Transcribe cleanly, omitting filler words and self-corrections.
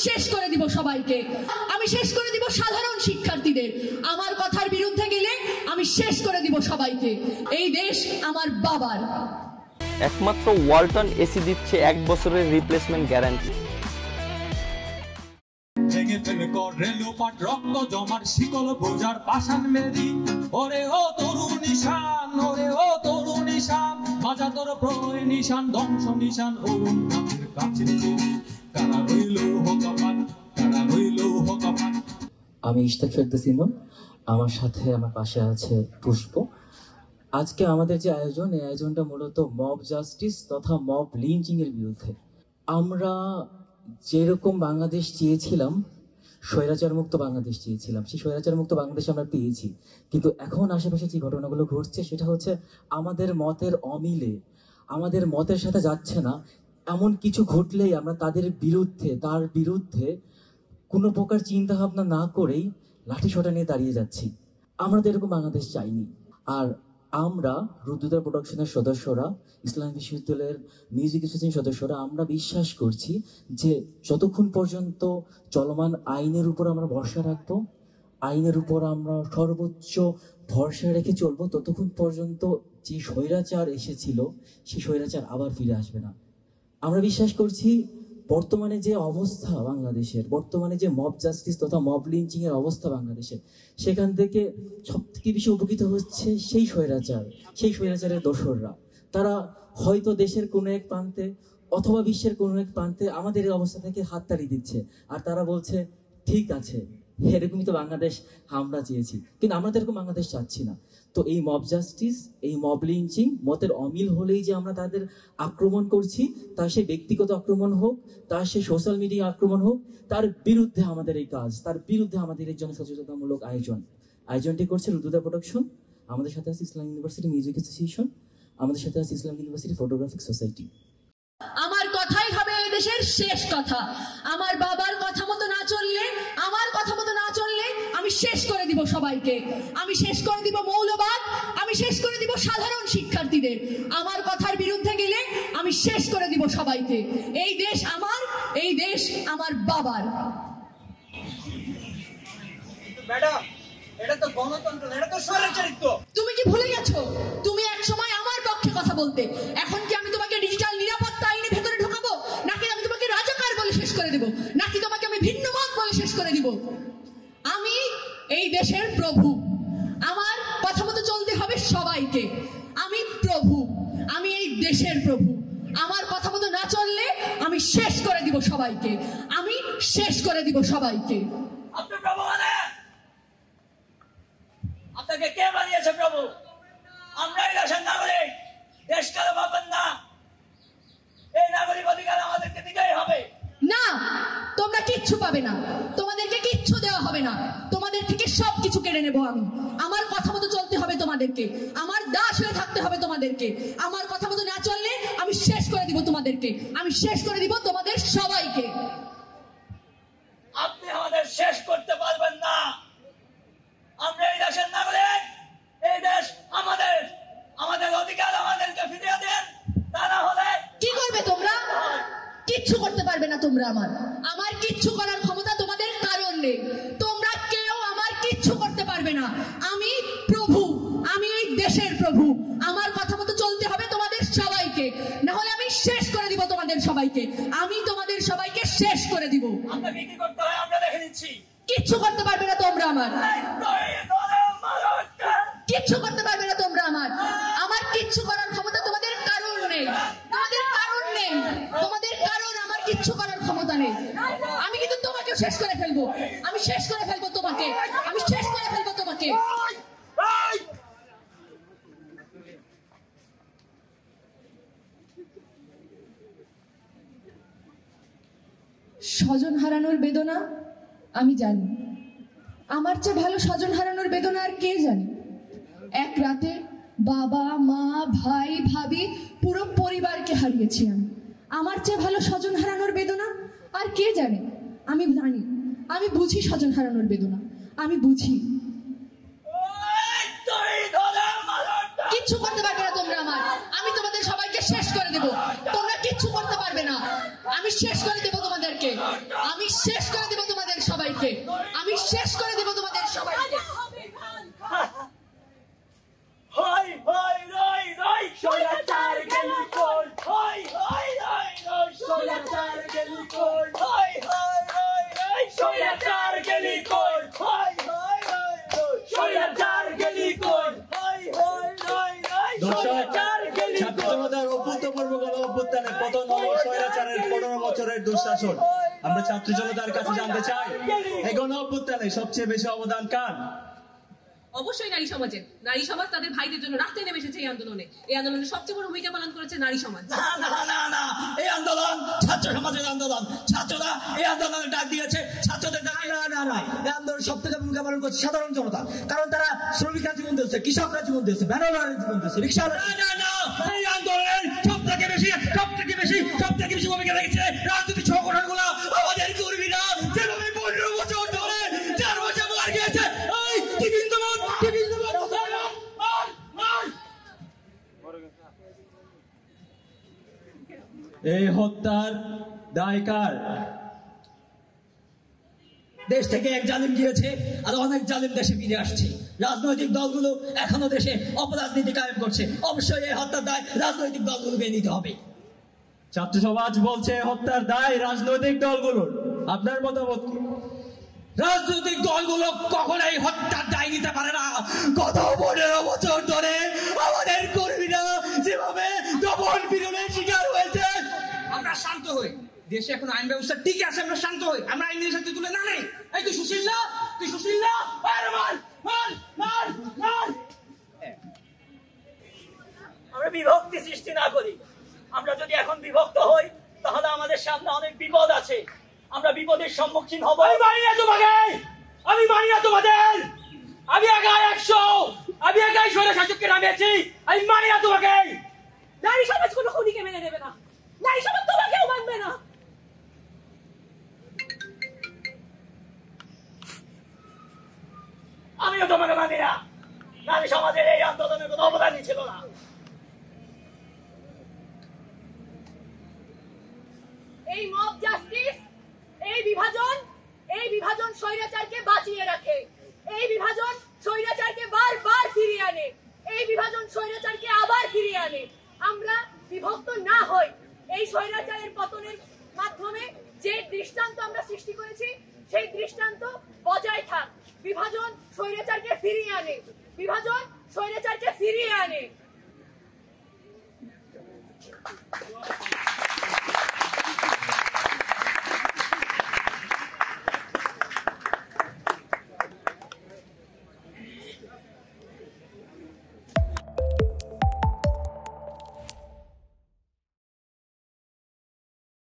শেষ করে দিব সবাইকে, আমি শেষ করে দিব সাধারণ শিক্ষার্থীদের। আমার কথার বিরুদ্ধে গেলে আমি শেষ করে দিব সবাইকে। এই দেশ আমার বাবার। একমাত্র ওয়ালটন এসি দিচ্ছে 1 বছরের রিপ্লেসমেন্ট গ্যারান্টি। ভেঙে ফেলে করে লোপাট রক্ত জমার শিকল বোঝার পাষাণ মেরি। ওরে ও তরুণ নিশান, ওরে ও তরুণ নিশান, বাজা তোর প্রলয় নিশান, ধ্বংস নিশান, অরুণ কাছের কাছে কারা রইল হকপাত, কারা রইল হকপাত। আমি ইশতাক ফেরদৌস ইমন, আমার সাথে আমার পাশে আছে পুষ্প। আজকে আমাদের যে আয়োজন, এই আয়োজনটা মূলত মব জাস্টিস তথা মব লিঞ্চিং এর বিরুদ্ধে। আমরা যেরকম বাংলাদেশ চেয়েছিলাম, স্বৈরাচার মুক্ত বাংলাদেশ চেয়েছিলাম, সেই স্বৈরাচার মুক্ত বাংলাদেশ আমরা পেয়েছি। কিন্তু এখন আশেপাশে যে ঘটনাগুলো ঘটছে সেটা হচ্ছে আমাদের মতের অমিলে, আমাদের মতের সাথে যাচ্ছে না এমন কিছু ঘটলেই আমরা তার বিরুদ্ধে কোনো প্রকার চিন্তা ভাবনা না করেই লাঠিসোঁটা নিয়ে দাঁড়িয়ে যাচ্ছি। আমরা তো এরকম বাংলাদেশ চাইনি। আর আমরা রুদ্রদা প্রোডাকশনের সদস্যরা, ইসলামী বিশ্ববিদ্যালয়ের মিউজিক অ্যাসোসিয়েশন সদস্যরা, আমরা বিশ্বাস করছি যে যতক্ষণ পর্যন্ত চলমান আইনের উপর আমরা ভরসা রাখবো, আইনের উপর আমরা সর্বোচ্চ ভরসা রেখে চলবো, ততক্ষণ পর্যন্ত যে স্বৈরাচার এসেছিল সেই স্বৈরাচার আবার ফিরে আসবে না। আমরা বিশ্বাস করছি বর্তমানে যে অবস্থা বাংলাদেশের, বর্তমানে যে মব জাস্টিস তথা মব লিঞ্চিং এর অবস্থা বাংলাদেশের, সেখান থেকে সব থেকে বেশি উপকৃত হচ্ছে সেই স্বৈরাচারের দোসররা। তারা হয়তো দেশের কোনো এক প্রান্তে অথবা বিশ্বের কোনো এক প্রান্তে আমাদের এই অবস্থা থেকে হাততালি দিচ্ছে, আর তারা বলছে ঠিক আছে, এরকমই তো বাংলাদেশ আমরা চেয়েছি। কিন্তু আমরা তো এরকম বাংলাদেশ চাচ্ছি না। তো এই মব জাস্টিস, এই মব লিঞ্চিং, মতের অমিল হলেই যে আমরা তাদের আক্রমণ করছি, তা সে ব্যক্তিগত আক্রমণ হোক, তার সে সোশ্যাল মিডিয়া আক্রমণ হোক, তার বিরুদ্ধে আমাদের এই কাজ, তার বিরুদ্ধে আমাদের এই জনসচেতনতামূলক আয়োজনটি করছে রুদ্রদা প্রোডাকশন। আমাদের সাথে আছে ইসলাম ইউনিভার্সিটি মিউজিক অ্যাসোসিয়েশন, আমাদের সাথে আছে ইসলাম ইউনিভার্সিটি ফটোগ্রাফিক সোসাইটি। আমার কথাই হবে এই দেশের শেষ কথা। আমার বাবার কথা মতো না চললে, আমার কথা মতো না চললে আমি শেষ করে দিব সবাইকে। আমি শেষ করে দিব মৌলবাদ, আমি শেষ করে দিব সাধারণ শিক্ষার্থীদের। আমার কথার বিরুদ্ধে গেলে আমি শেষ করে দিব সবাইকে। এই দেশ আমার, এই দেশ আমার বাবার। ম্যাডাম, এটা তো গণতন্ত্র, এটা তো স্বৈরাচারিত্ব। তুমি কি ভুলে গেছো? তুমি এক সময় আমার পক্ষে কথা বলতে। এখন কি আমি তোমাকে ডিজিটাল নিরাপত্তা আইনে ভেতরে ঢোকাবো, নাকি আমি তোমাকে রাজাকার বলে শেষ করে দেব, নাকি তোমাকে আমি ভিন্ন মত বলে শেষ করে দিব? আমি এই দেশের প্রভু, আমার কথা মতো চলতে হবে সবাইকে। আমি প্রভু, আমি এই দেশের প্রভু। আমার কথা মতো না চললে আমি শেষ করে দিব সবাইকে, আমি শেষ করে দিব সবাইকে। আপনি প্রভু মানে? আপনাকে কে বানিয়েছে প্রভু? আমরাই দেশের নাগরিক, দেশ কারো পাবেন না। এই নাগরিক অধিকার আমাদেরকে দিতেই হবে। না, তোমরা কিচ্ছু পাবে না, তোমাদেরকে কিচ্ছু দেওয়া হবে না। তোমাদের থেকে সবকিছু কেড়ে নেবো আমি। আমার কথা মতো চলতে হবে তোমাদেরকে, আমার দাস হয়ে থাকতে হবে তোমাদেরকে। আমার কথা মতো না চললে আমি শেষ করে দিব তোমাদেরকে, আমি শেষ করে দিব তোমাদের সবাইকে। আপনি আমাদের শেষ করতে পারবেন না। আমরা এই দেশের নাগরিক, এই দেশ আমাদের, আমাদের অধিকার আমাদেরকে ফিরিয়ে দেন। তা না হলে কি করবে তোমরা? কিচ্ছু করতে পারবে না তোমরা। আমার কিচ্ছু করার ক্ষমতা তোমাদের কারণ নেই। তোমরা কেউ আমার কিচ্ছু করতে পারবে না। আমি প্রভু, আমি এই দেশের প্রভু। আমার কথা মতো চলতে হবে তোমাদের সবাইকে, না হলে আমি শেষ করে দিব তোমাদের সবাইকে। আমি তোমাদের সবাইকে শেষ করে দিব। আপনাকে কি করতে হয় আমরা দেখে নিচ্ছি। কিচ্ছু করতে পারবে না তোমরা কিচ্ছু করতে পারবে না তোমরা আমার কিচ্ছু করার ক্ষমতা তোমাদের কারণ নেই। তোমাদের কারণ নেই, তোমাদের কারণ আমার কিচ্ছু করার ক্ষমতা নেই। আমি কিন্তু তোমাকে শেষ করে ফেলবো, আমি শেষ করে ফেলবো তোমাকে, আমি শেষ করে ফেলবো তোমাকে। স্বজন হারানোর বেদনা আমি জানি, আমার চেয়ে ভালো স্বজন হারানোর বেদনা আর কে জানে। এক রাতে বাবা, মা, ভাই, ভাবি, পুরো পরিবারকে হারিয়েছি আমি। আমার চেয়ে ভালো স্বজন হারানোর বেদনা আর কে জানে। আমি জানি, আমি বুঝি স্বজন হারানোর বেদনা, আমি বুঝি। কিচ্ছু করতে পারবে না তোমরা আমার। আমি তোমাদের সবাইকে শেষ করে দেবো। তোমরা কিচ্ছু কিচ্ছু করতে পারবে না। আমি শেষ করে দেব তোমাদেরকে, আমি শেষ করে দেব তোমাদের সবাইকে, আমি শেষ করে দেব তোমাদের সবাইকে। হাই হাই রাই রাই স্বৈরাচার গেলি কই, হাই হাই রাই রাই স্বৈরাচার গেলি কই, হাই হাই রাই রাই স্বৈরাচার গেলি কই, হাই হাই রাই রাই স্বৈরাচার গেলি কই, হাই হাই রাই রাই স্বৈরাচার গেলি কই। ছাত্র জনতার অভূতপূর্ব গণ অভ্যুত্থানে পতন হলো স্বৈরাচারের 15 বছরের দুঃশাসন। আমরা ছাত্র জনতার কাছে জানতে চাই, এই গণ অভ্যুত্থানে সবচেয়ে বেশি অবদান কার? অবশ্যই নারী সমাজের। নারী সমাজ তাদের ভাইদের জন্য রাস্তায় নেমে এসেছে এই আন্দোলনে। এই আন্দোলনে সবচেয়ে বড় ভূমিকা পালন করেছে নারী সমাজ। না না না না, এই আন্দোলন ছাত্র সমাজের আন্দোলন। ছাত্ররা এই আন্দোলনের ডাক দিয়েছে, ছাত্রদের ডাক। না না না, এই আন্দোলন সব থেকে ভূমিকা পালন করছে সাধারণ জনতা, কারণ তারা শ্রমিকরা জীবন দিয়েছে, কৃষকরা জীবন দিয়েছে, ভ্যানওয়ালারা জীবন দিয়েছে, রিক্সাওয়ালা। না না না, এই আন্দোলনের সব থেকে বেশি ভূমিকা রেখেছে রাজনৈতিক সংগঠনগুলো, আমাদের কর্মীরা। যেভাবে 15 বছর ধরে 4 বছর মার গিয়েছে, এই টিভিন্দুবাদ এই হত্যার দায় কার? দেশ থেকে এক জালিম গিয়েছে, আর অনেক জালিম দেশে ফিরে আসছে। রাজনৈতিক দলগুলো এখনো দেশে অপরাজনীতি কায়েম করছে। অবশ্যই এই হত্যার দায় রাজনৈতিক দলগুলোকে নিতে হবে। ছাত্র সমাজ বলছে হত্যার দায় রাজনৈতিক দলগুলোর। আপনার মতামত কি? রাজনৈতিক দলগুলো কখনোই হত্যার দায় নিতে পারে না। গত 15 বছর ধরে আমাদের কর্মীরা যেভাবে দমন পীড়নের শিকার হয়েছে। আমরা শান্ত হই, দেশে এখন আইন ব্যবস্থা ঠিক আছে, আমরা শান্ত হই, আমরা আইনের সাথে তুলে না নেই। এই তুই সুশীল না, তুই সুশীল না, আরে মার মার মার মার। আমরা বিভক্তি সৃষ্টি না করি। আমরা যদি এখন বিভক্ত হই, তাহলে আমাদের সামনে অনেক বিপদ আছে। আমরা বিপদের সম্মুখীন হব। আমি মানি না তোমাদের, আমি মানি না তোমাদের। আমি একাই 100, আমি একাই স্বৈর শাসককে নামিয়েছি। আমি মানি না তোমাকে। নারী সমাজ কোনো খুনিকে মেনে নেবে না, নারী সমাজ তোমাকেও মানবে না। আমিও তোমাকে মানি না। নারী সমাজের এই আন্দোলনের কোনো অবদানই ছিল না। এই মব জাস্টিস, এই বিভাজন স্বৈরাচারকে বাঁচিয়ে রাখে, এই বিভাজন স্বৈরাচারকে বারবার ফিরিয়ে আনে, এই বিভাজন স্বৈরাচারকে আবার ফিরিয়ে আনে। আমরা বিভক্ত না হই, এই স্বৈরাচারের পতনের মাধ্যমে যে দৃষ্টান্ত আমরা সৃষ্টি করেছি, সেই দৃষ্টান্ত বজায় থাক। বিভাজন স্বৈরাচারকে ফিরিয়ে আনে, বিভাজন স্বৈরাচারকে ফিরিয়ে আনে।